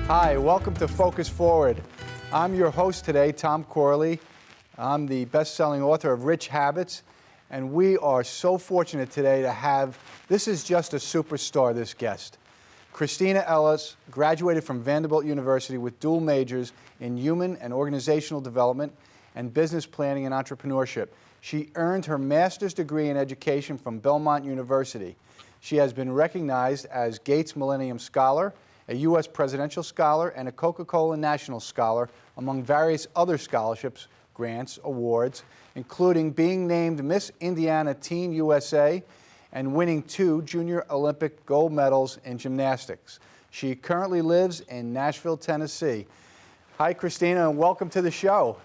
Hi, welcome to Focus Forward. I'm your host today, Tom Corley. I'm the best-selling author of Rich Habits, and we are so fortunate today to have, this is just a superstar, this guest. Kristina Ellis graduated from Vanderbilt University with dual majors in human and organizational development and business planning and entrepreneurship. She earned her master's degree in education from Belmont University. She has been recognized as Gates Millennium Scholar, a U.S. Presidential Scholar, and a Coca-Cola National Scholar, among various other scholarships, grants, awards, including being named Miss Indiana Teen USA and winning 2 Junior Olympic gold medals in gymnastics. She currently lives in Nashville, Tennessee. Hi, Kristina, and welcome to the show.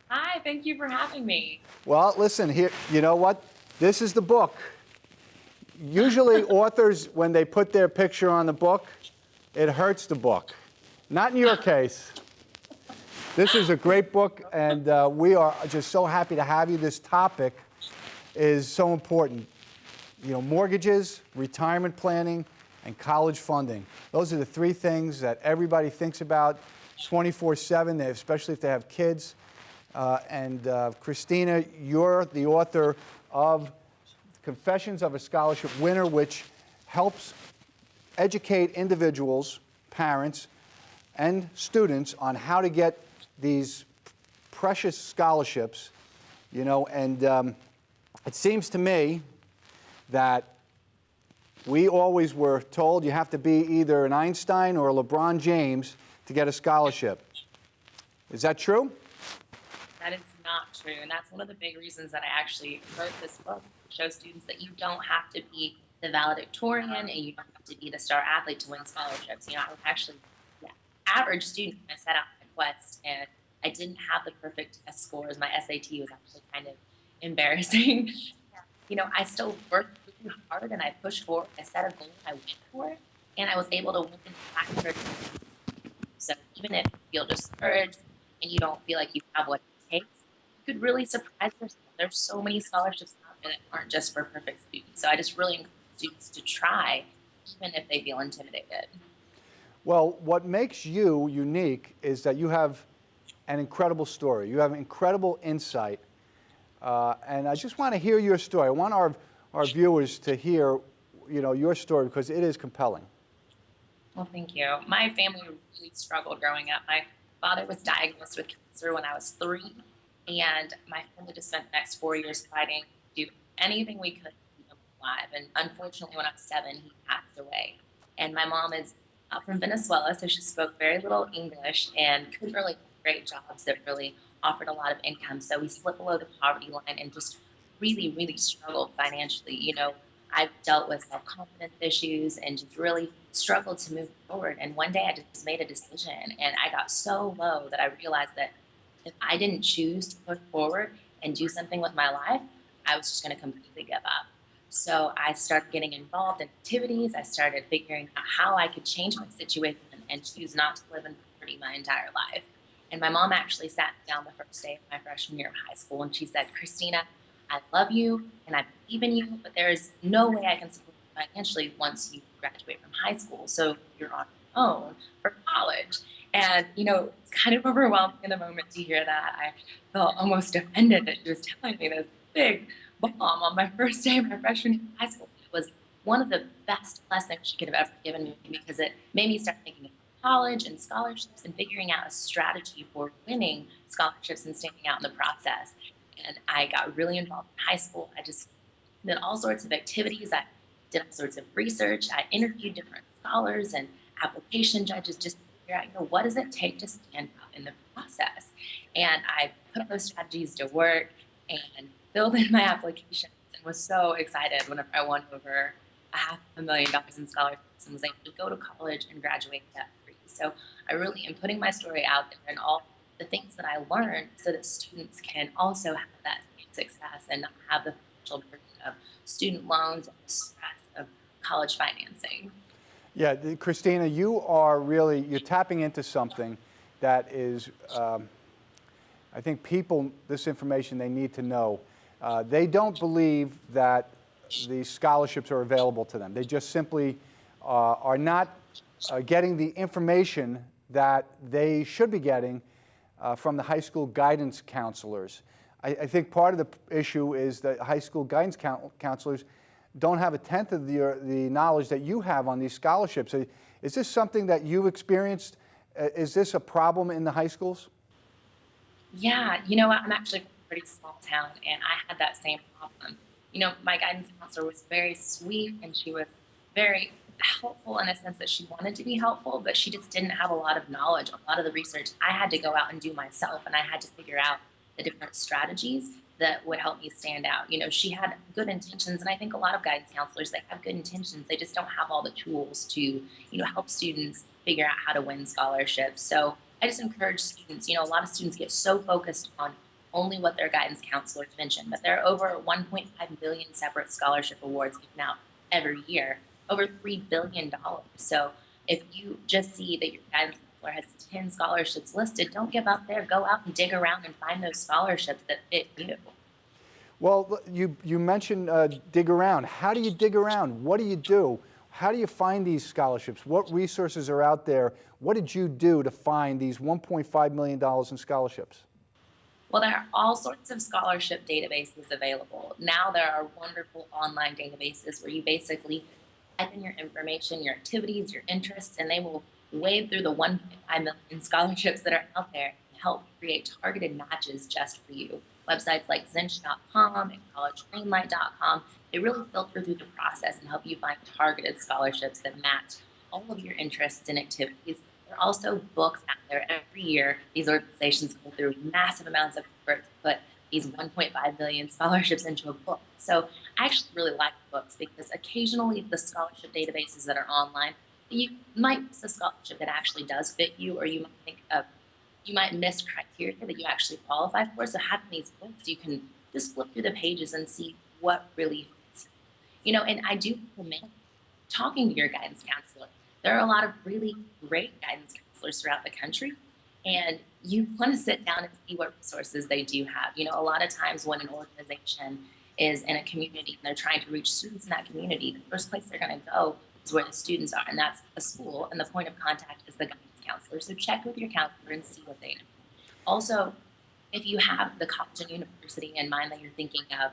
Hi, thank you for having me. Well, listen, here, you know what? This is the book. Usually authors, when they put their picture on the book, it hurts the book. Not in your case. This is a great book, and we are just so happy to have you. This topic is so important. You know, mortgages, retirement planning, and college funding. Those are the 3 things that everybody thinks about 24/7, especially if they have kids. Kristina, you're the author of Confessions of a Scholarship Winner, which helps educate individuals, parents, and students on how to get these precious scholarships, you know, and it seems to me that we always were told you have to be either an Einstein or a LeBron James to get a scholarship. Is that true? That is not true, and that's one of the big reasons that I actually wrote this book, to show students that you don't have to be the valedictorian and you don't have to be the star athlete to win scholarships. You know, I was actually the average student when I set out my quest, and I didn't have the perfect test scores. My SAT was actually kind of embarrassing. You know, I still worked really hard and I pushed forward. I set a goal, I went for it, and I was able to win 500. So even if you feel discouraged and you don't feel like you have what it takes, you could really surprise yourself. There's so many scholarships out there that aren't just for perfect students. So I just really encourage students to try, even if they feel intimidated. Well, what makes you unique is that you have an incredible story. You have incredible insight. And I just want to hear your story. I want our viewers to hear, you know, your story because it is compelling. Well, thank you. My family really struggled growing up. My father was diagnosed with cancer when I was 3, and my family just spent the next 4 years fighting to do anything we could to keep him alive. And unfortunately, when I was 7, he passed away. And my mom is from Venezuela, so she spoke very little English and couldn't really get great jobs that really offered a lot of income. So we slipped below the poverty line and just really, really struggled financially. You know, I've dealt with self-confidence issues and just really struggled to move forward. And one day I just made a decision, and I got so low that I realized that if I didn't choose to push forward and do something with my life, I was just going to completely give up. So I started getting involved in activities. I started figuring out how I could change my situation and choose not to live in poverty my entire life. And my mom actually sat me down the first day of my freshman year of high school, and she said, "Kristina, I love you and I believe in you, but there is no way I can support you financially once you graduate from high school. So you're on your own for college." And, you know, it's kind of overwhelming in the moment to hear that. I felt almost offended that she was telling me this big bomb on my first day of my freshman year of high school. It was one of the best lessons she could have ever given me because it made me start thinking about college and scholarships and figuring out a strategy for winning scholarships and standing out in the process. And I got really involved in high school. I just did all sorts of activities. I did all sorts of research. I interviewed different scholars and application judges just to figure out, you know, what does it take to stand out in the process? And I put those strategies to work and filled in my applications and was so excited whenever I won over $500,000 in scholarships and was able to go to college and graduate debt-free. So I really am putting my story out there and all the things that I learned so that students can also have that success and not have the financial burden of student loans and the stress of college financing. Yeah, Kristina, you're tapping into something that is, I think people, this information they need to know. They don't believe that these scholarships are available to them. They just simply are not getting the information that they should be getting from the high school guidance counselors. I think part of the issue is that high school guidance counselors don't have a tenth of the knowledge that you have on these scholarships. Is this something that you've experienced? Is this a problem in the high schools? Yeah, you know what? I'm actually from a pretty small town, and I had that same problem. My guidance counselor was very sweet, and she was very helpful in a sense that she wanted to be helpful, but she just didn't have a lot of knowledge. A lot of the research I had to go out and do myself, and I had to figure out the different strategies that would help me stand out. She had good intentions, and I think a lot of guidance counselors, they have good intentions. They just don't have all the tools to, help students figure out how to win scholarships. So I just encourage students. A lot of students get so focused on only what their guidance counselors mentioned, but there are over 1.5 million separate scholarship awards given out every year, over $3 billion. So if you just see that your guidance counselor has 10 scholarships listed, don't give up there. Go out and dig around and find those scholarships that fit you. Well, you mentioned dig around. How do you dig around? What do you do? How do you find these scholarships? What resources are out there? What did you do to find these $1.5 million in scholarships? Well, there are all sorts of scholarship databases available. Now there are wonderful online databases where you basically type in your information, your activities, your interests, and they will wade through the 1.5 million scholarships that are out there and help create targeted matches just for you. Websites like Zinch.com and collegegreenlight.com, they really filter through the process and help you find targeted scholarships that match all of your interests and activities. There are also books out there every year. These organizations go through massive amounts of effort to put these 1.5 million scholarships into a book. So I actually really like books because occasionally the scholarship databases that are online, you might miss a scholarship that actually does fit you, or you might think of you might miss criteria that you actually qualify for. So having these books, you can just flip through the pages and see what really fits you. And I do recommend talking to your guidance counselor. There are a lot of really great guidance counselors throughout the country, and you want to sit down and see what resources they do have. A lot of times when an organization is in a community and they're trying to reach students in that community, the first place they're going to go is where the students are, and that's a school, and the point of contact is the guidance counselor. So check with your counselor and see what they do. Also, if you have the college and university in mind that you're thinking of,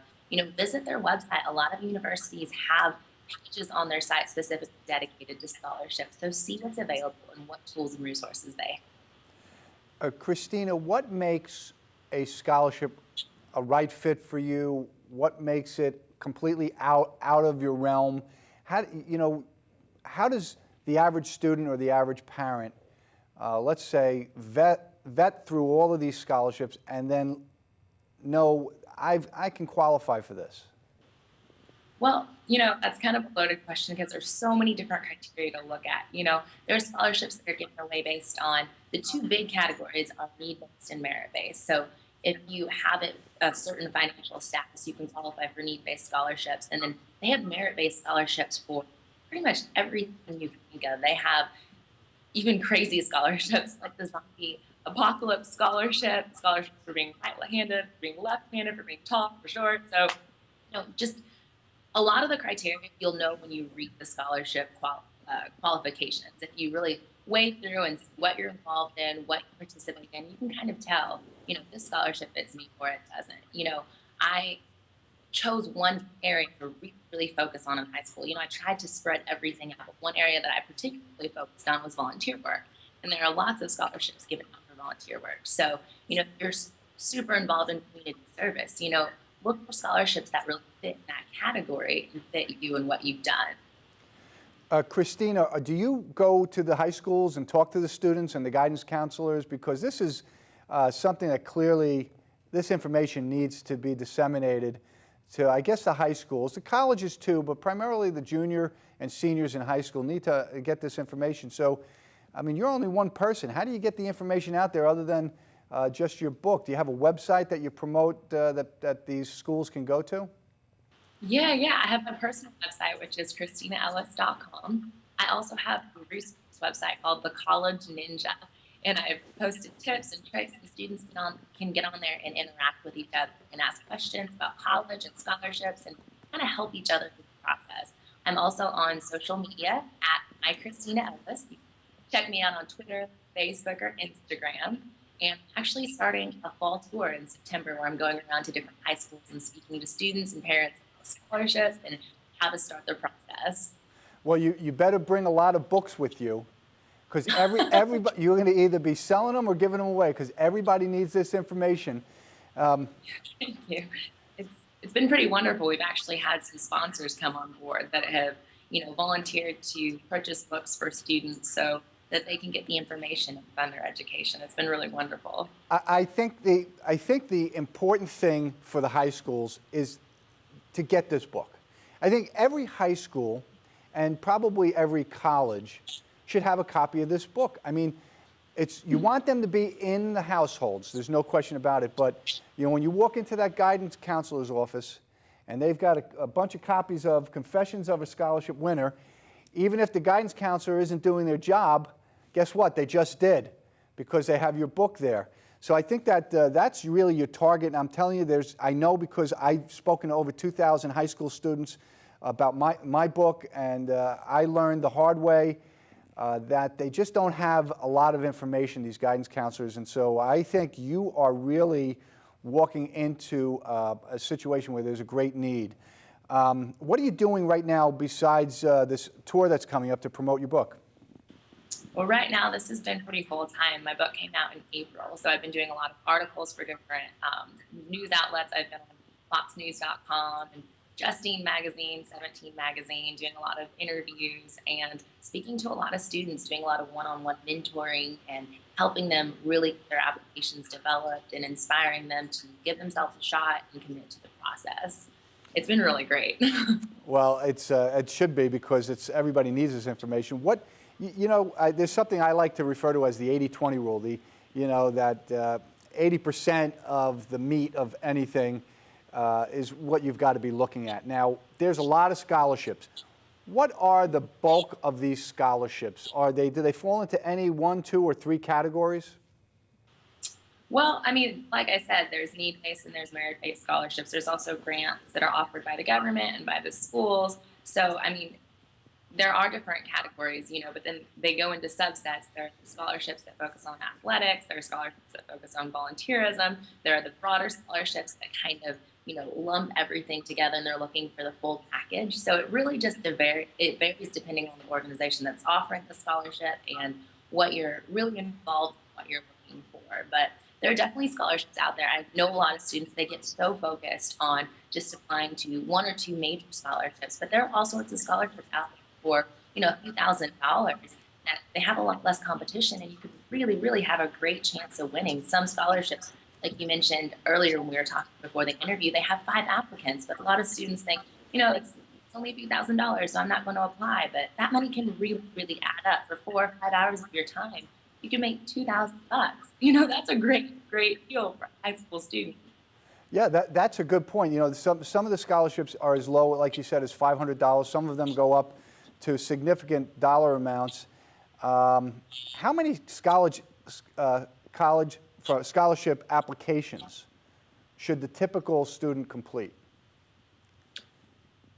visit their website. A lot of universities have pages on their site specifically dedicated to scholarships. So see what's available and what tools and resources they have. Kristina, what makes a scholarship a right fit for you? What makes it completely out of your realm? How does the average student or the average parent, let's say, vet through all of these scholarships and then know I can qualify for this? Well, that's kind of a loaded question because there's so many different criteria to look at. There are scholarships that are given away based on the two big categories of need-based and merit-based. So if you have a certain financial status, you can qualify for need-based scholarships. And then they have merit-based scholarships for pretty much everything you can think of. They have even crazy scholarships like the Zombie Apocalypse Scholarship, scholarships for being right-handed, for being left-handed, for being tall, for short. So, just a lot of the criteria you'll know when you read the scholarship qualifications. If you really wade through and see what you're involved in, what you participate in, you can kind of tell, this scholarship fits me or it doesn't. I chose one area to really focus on in high school. I tried to spread everything out, but one area that I particularly focused on was volunteer work. And there are lots of scholarships given out for volunteer work. So, if you're super involved in community service, look for scholarships that really fit in that category and fit you and what you've done. Kristina, do you go to the high schools and talk to the students and the guidance counselors? Because this is something that clearly, this information needs to be disseminated to, I guess, the high schools, the colleges too, but primarily the junior and seniors in high school need to get this information. So, you're only one person. How do you get the information out there other than just your book? Do you have a website that you promote that these schools can go to? Yeah. I have my personal website, which is KristinaEllis.com. I also have a resource website called The College Ninja, and I've posted tips and tricks, and students can get on there and interact with each other and ask questions about college and scholarships and kind of help each other through the process. I'm also on social media at I, Kristina Ellis. Check me out on Twitter, Facebook, or Instagram. And actually starting a fall tour in September where I'm going around to different high schools and speaking to students and parents about scholarships and how to start the process. Well, you better bring a lot of books with you, because everybody, you're going to either be selling them or giving them away, because everybody needs this information. Thank you. It's been pretty wonderful. We've actually had some sponsors come on board that have, volunteered to purchase books for students so that they can get the information and fund their education. It's been really wonderful. I think the important thing for the high schools is to get this book. I think every high school and probably every college should have a copy of this book. I mean, you want them to be in the households. There's no question about it. But when you walk into that guidance counselor's office and they've got a bunch of copies of Confessions of a Scholarship Winner, even if the guidance counselor isn't doing their job, guess what? They just did, because they have your book there. So I think that that's really your target. And I'm telling you, I know, because I've spoken to over 2,000 high school students about my book, and I learned the hard way that they just don't have a lot of information, these guidance counselors. And so I think you are really walking into a situation where there's a great need. What are you doing right now besides this tour that's coming up to promote your book? Well, right now, this has been pretty full-time. My book came out in April, so I've been doing a lot of articles for different news outlets. I've been on foxnews.com and Justine Magazine, 17 Magazine, doing a lot of interviews and speaking to a lot of students, doing a lot of one-on-one mentoring and helping them really get their applications developed and inspiring them to give themselves a shot and commit to the process. It's been really great. Well, it should be, because everybody needs this information. There's something I like to refer to as the 80-20 rule. That 80% of the meat of anything is what you've got to be looking at. Now, there's a lot of scholarships. What are the bulk of these scholarships? Do they fall into any 1, 2, or 3 categories? Well, I mean, like I said, there's need-based and there's merit-based scholarships. There's also grants that are offered by the government and by the schools. So, I mean, there are different categories, but then they go into subsets. There are scholarships that focus on athletics. There are scholarships that focus on volunteerism. There are the broader scholarships that kind of, lump everything together, and they're looking for the full package. So it really just it varies depending on the organization that's offering the scholarship and what you're really involved in, what you're looking for. But there are definitely scholarships out there. I know a lot of students, they get so focused on just applying to 1 or 2 major scholarships, but there are all sorts of scholarships out there for, a few $1,000s that they have a lot less competition, and you could really, really have a great chance of winning. Some scholarships, like you mentioned earlier when we were talking before the interview, they have 5 applicants, but a lot of students think, it's only a few $1,000s, so I'm not going to apply. But that money can really, really add up. For 4 or 5 hours of your time, you can make $2,000. That's a great, great deal for a high school student. Yeah, that's a good point. Some of the scholarships are as low, like you said, as $500. Some of them go up to significant dollar amounts. How many scholarship applications should the typical student complete?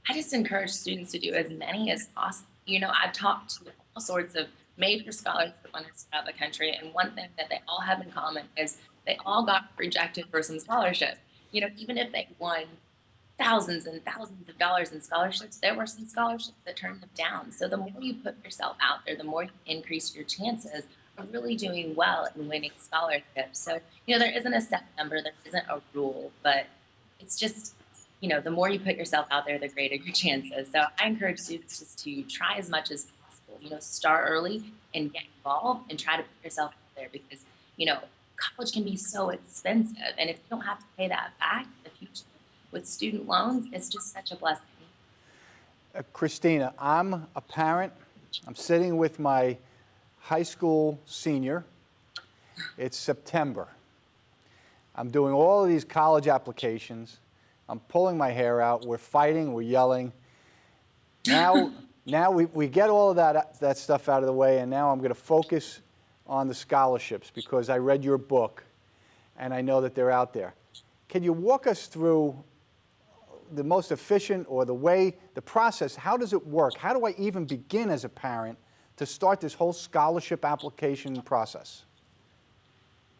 I just encourage students to do as many as possible. I've talked to all sorts of major scholarship winners throughout the country, and one thing that they all have in common is they all got rejected for some scholarship. Even if they won thousands and thousands of dollars in scholarships, there were some scholarships that turned them down. So the more you put yourself out there, the more you increase your chances of really doing well in winning scholarships. So, there isn't a set number, there isn't a rule, but it's just, the more you put yourself out there, the greater your chances. So I encourage students just to try as much as possible, start early and get involved and try to put yourself out there, because, college can be so expensive. And if you don't have to pay that back in the future with student loans, it's just such a blessing. Kristina, I'm a parent. I'm sitting with my high school senior. It's September. I'm doing all of these college applications. I'm pulling my hair out. We're fighting. We're yelling. Now we get all of that stuff out of the way, and now I'm going to focus on the scholarships, because I read your book, and I know that they're out there. Can you walk us through the most efficient, or the process? How does it work? How do I even begin as a parent to start this whole scholarship application process?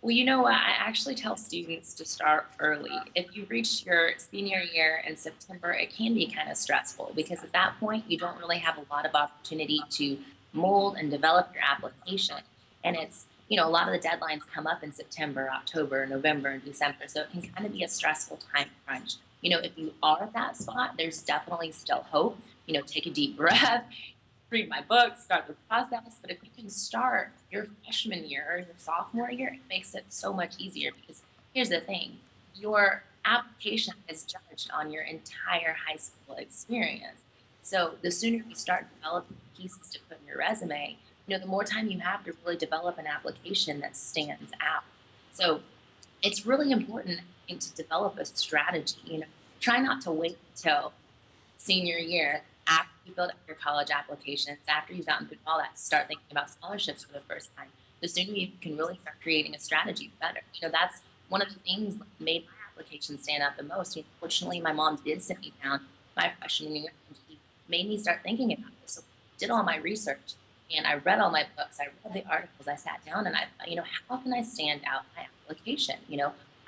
Well, you know what? I actually tell students to start early. If you reach your senior year in September, it can be kind of stressful because at that point, you don't really have a lot of opportunity to mold and develop your application. And a lot of the deadlines come up in September, October, November, and December. So it can kind of be a stressful time crunch. If you are at that spot, there's definitely still hope. Take a deep breath, read my book, start the process. But if you can start your freshman year or your sophomore year, it makes it so much easier because here's the thing, your application is judged on your entire high school experience. So the sooner you start developing pieces to put in your resume, the more time you have to really develop an application that stands out. So it's really important, I think, to develop a strategy. Try not to wait till senior year after you filled out your college applications, after you've gotten through all that, to start thinking about scholarships for the first time. The sooner you can really start creating a strategy, the better. That's one of the things that made my application stand out the most. Fortunately, my mom did sit me down my freshman year and she made me start thinking about this. So I did all my research and I read all my books. I read the articles. I sat down and I thought, how can I stand out my application?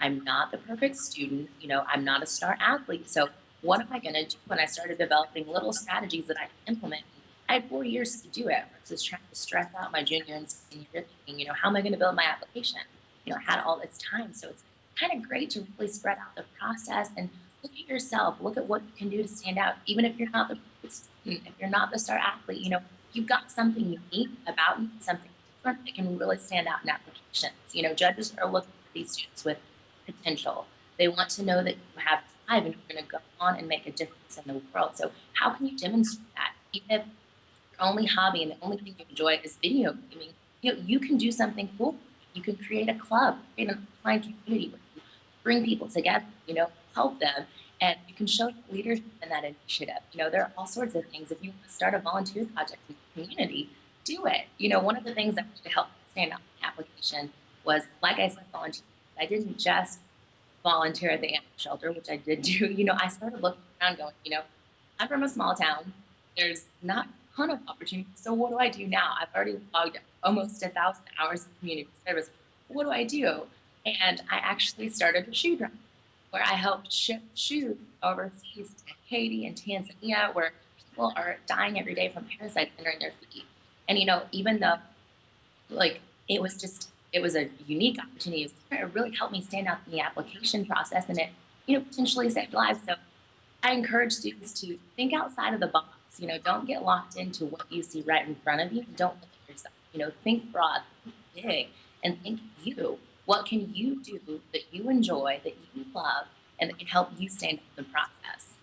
I'm not the perfect student. I'm not a star athlete. So what am I going to do? When I started developing little strategies that I could implement, I had 4 years to do it versus trying to stress out my junior and senior year thinking, how am I going to build my application? I had all this time. So it's kind of great to really spread out the process and look at yourself, look at what you can do to stand out. Even if you're not the perfect student, if you're not the star athlete, you've got something unique about you, something different that can really stand out in applications. Judges are looking at these students with potential. They want to know that you have drive and you're going to go on and make a difference in the world. So how can you demonstrate that? Even if your only hobby and the only thing you enjoy is video gaming, you can do something cool. You can create a club, create an online community where you bring people together, help them, and you can show leadership in that initiative. There are all sorts of things. If you want to start a volunteer project in the community, do it. One of the things that really helped stand out in the application was, like I said, volunteer. I didn't just volunteer at the animal shelter, which I did do. I started looking around going, I'm from a small town. There's not a ton of opportunities. So what do I do now? I've already logged almost 1,000 hours of community service. What do I do? And I actually started a shoe drive where I helped ship shoes overseas to Haiti and Tanzania, where people are dying every day from parasites entering their feet. And, even though it was a unique opportunity, it really helped me stand out in the application process, and it, potentially saved lives. So I encourage students to think outside of the box. Don't get locked into what you see right in front of you. Don't look at yourself. Think broad, think big, and think you. What can you do that you enjoy, that you love, and that can help you stand out in the process?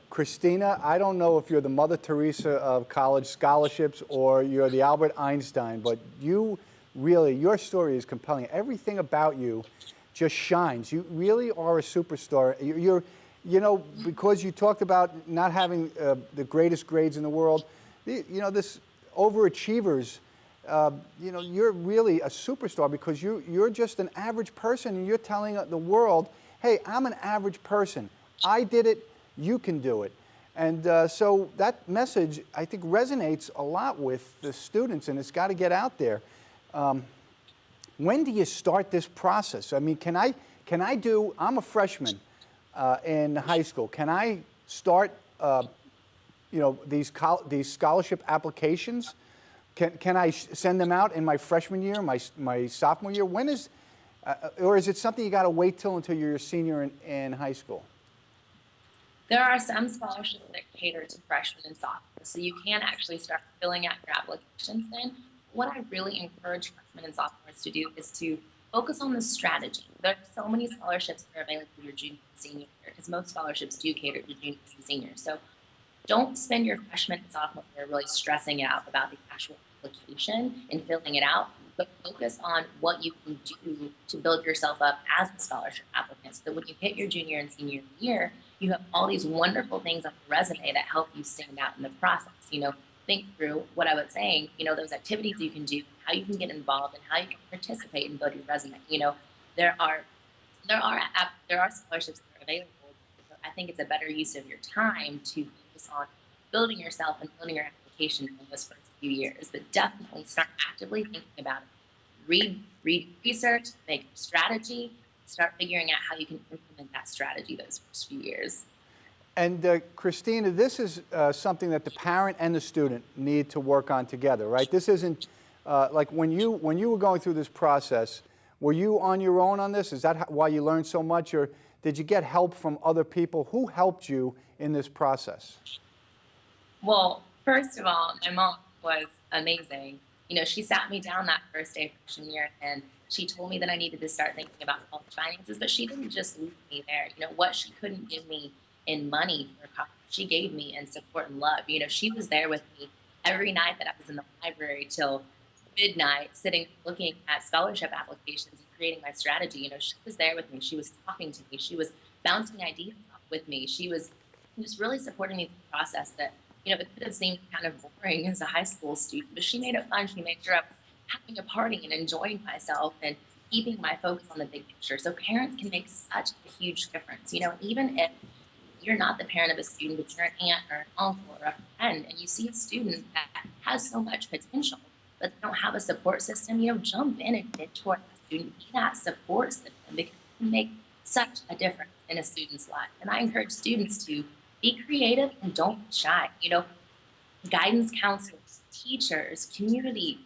Kristina, I don't know if you're the Mother Teresa of college scholarships or you're the Albert Einstein, but your story is compelling. Everything about you just shines. You really are a superstar. Because you talked about not having the greatest grades in the world, this overachievers, you're really a superstar because you're just an average person and you're telling the world, hey, I'm an average person. I did it, you can do it. And so that message, I think, resonates a lot with the students, and it's got to get out there. When do you start this process? I mean, I'm a freshman in high school. Can I start, these scholarship applications? Can I send them out in my freshman year, my sophomore year? Or is it something you got to wait until you're a senior in high school? There are some scholarships that cater to freshmen and sophomores, so you can actually start filling out your applications then. What I really encourage freshmen and sophomores to do is to focus on the strategy. There are so many scholarships that are available for your junior and senior year, because most scholarships do cater to juniors and seniors. So don't spend your freshman and sophomore year really stressing out about the actual application and filling it out, but focus on what you can do to build yourself up as a scholarship applicant, so that when you hit your junior and senior year, you have all these wonderful things on the resume that help you stand out in the process. Think through what I was saying, those activities you can do, how you can get involved, and how you can participate and build your resume. There are scholarships that are available. I think it's a better use of your time to focus on building yourself and building your application in those first few years, but definitely start actively thinking about it. Read research, make a strategy, start figuring out how you can implement that strategy those first few years. And Kristina, this is something that the parent and the student need to work on together, right? This isn't like when you were going through this process, were you on your own on this? Is that why you learned so much, or did you get help from other people? Who helped you in this process? Well, first of all, my mom was amazing. She sat me down that first day of freshman year and she told me that I needed to start thinking about college finances, but she didn't just leave me there. What she couldn't give me in money for college, she gave me in support and love. She was there with me every night that I was in the library till midnight, sitting looking at scholarship applications and creating my strategy. She was there with me. She was talking to me. She was bouncing ideas off with me. She was really supporting me through the process that, it could have seemed kind of boring as a high school student, but she made it fun. She made sure I was having a party and enjoying myself and keeping my focus on the big picture. So parents can make such a huge difference. Even if you're not the parent of a student, but you're an aunt or an uncle or a friend, and you see a student that has so much potential, but they don't have a support system, jump in and mentor that student, be that support system, because it can make such a difference in a student's life. And I encourage students to be creative and don't be shy. Guidance counselors, teachers, community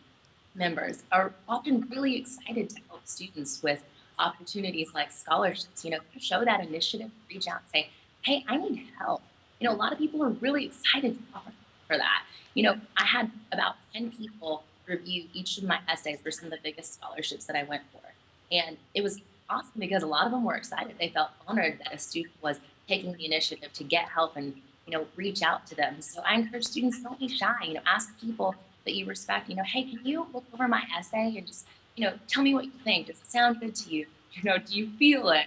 members are often really excited to help students with opportunities like scholarships. Show that initiative, reach out and say, hey, I need help. A lot of people are really excited to offer for that. I had about 10 people review each of my essays for some of the biggest scholarships that I went for. And it was awesome because a lot of them were excited. They felt honored that a student was taking the initiative to get help and, reach out to them. So I encourage students, don't be shy, ask people that you respect, hey, can you look over my essay and just, tell me what you think? Does it sound good to you? Do you feel it?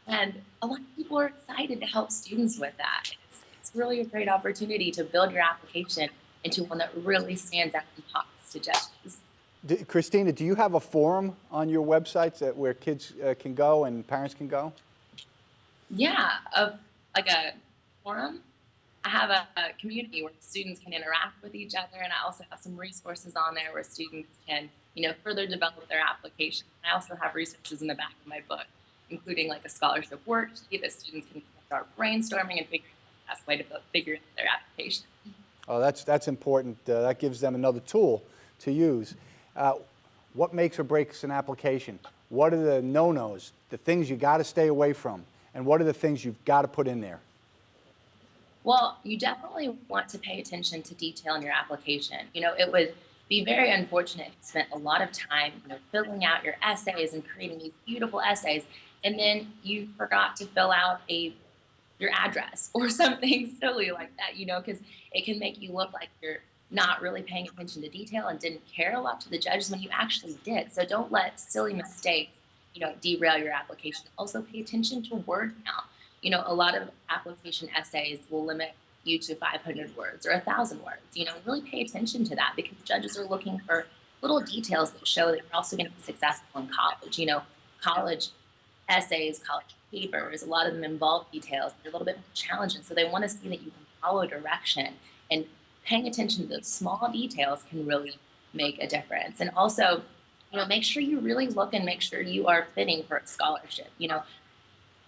And a lot of people are excited to help students with that. It's really a great opportunity to build your application into one that really stands out and talks to judges. Kristina, do you have a forum on your websites where kids can go and parents can go? Yeah, of like a forum. I have a community where students can interact with each other, and I also have some resources on there where students can, further develop their application. I also have resources in the back of my book, including like a scholarship worksheet that students can start brainstorming and figuring out the best way to figure out their application. Oh, that's important. That gives them another tool to use. What makes or breaks an application? What are the no-nos, the things you got to stay away from? And what are the things you've got to put in there? Well, you definitely want to pay attention to detail in your application. It would be very unfortunate if you spent a lot of time, filling out your essays and creating these beautiful essays, and then you forgot to fill out your address or something silly like that, because it can make you look like you're not really paying attention to detail and didn't care a lot to the judges when you actually did. So don't let silly mistakes, derail your application. Also pay attention to word count. A lot of application essays will limit you to 500 words or 1,000 words. Really pay attention to that because judges are looking for little details that show that you're also going to be successful in college. College essays, college papers, a lot of them involve details. They're a little bit more challenging. So they want to see that you can follow direction, and paying attention to those small details can really make a difference. And also, make sure you really look and make sure you are fitting for a scholarship.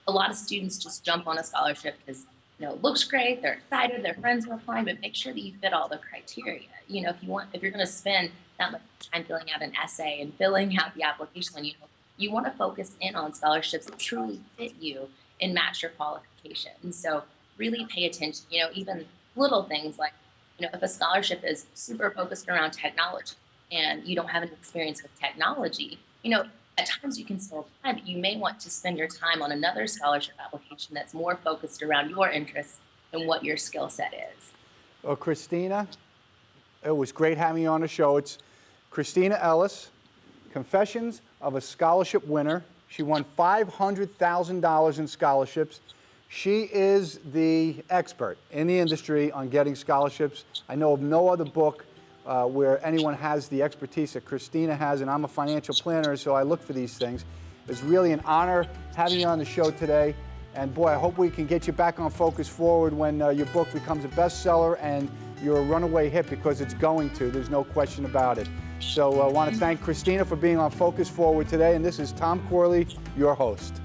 A lot of students just jump on a scholarship because, it looks great, they're excited, their friends are applying, but make sure that you fit all the criteria. If you're going to spend that much time filling out an essay and filling out the application, you want to focus in on scholarships that truly fit you and match your qualifications. So really pay attention, even little things like, if a scholarship is super focused around technology and you don't have any experience with technology, at times you can still apply, but you may want to spend your time on another scholarship application that's more focused around your interests and what your skill set is. Well, Kristina, it was great having you on the show. It's Kristina Ellis, Confessions of a Scholarship Winner. She won $500,000 in scholarships. She is the expert in the industry on getting scholarships. I know of no other book where anyone has the expertise that Kristina has, and I'm a financial planner, so I look for these things. It's really an honor having you on the show today. And boy, I hope we can get you back on Focus Forward when your book becomes a bestseller and you're a runaway hit because it's going to. There's no question about it. So I want to thank Kristina for being on Focus Forward today, and this is Tom Corley, your host.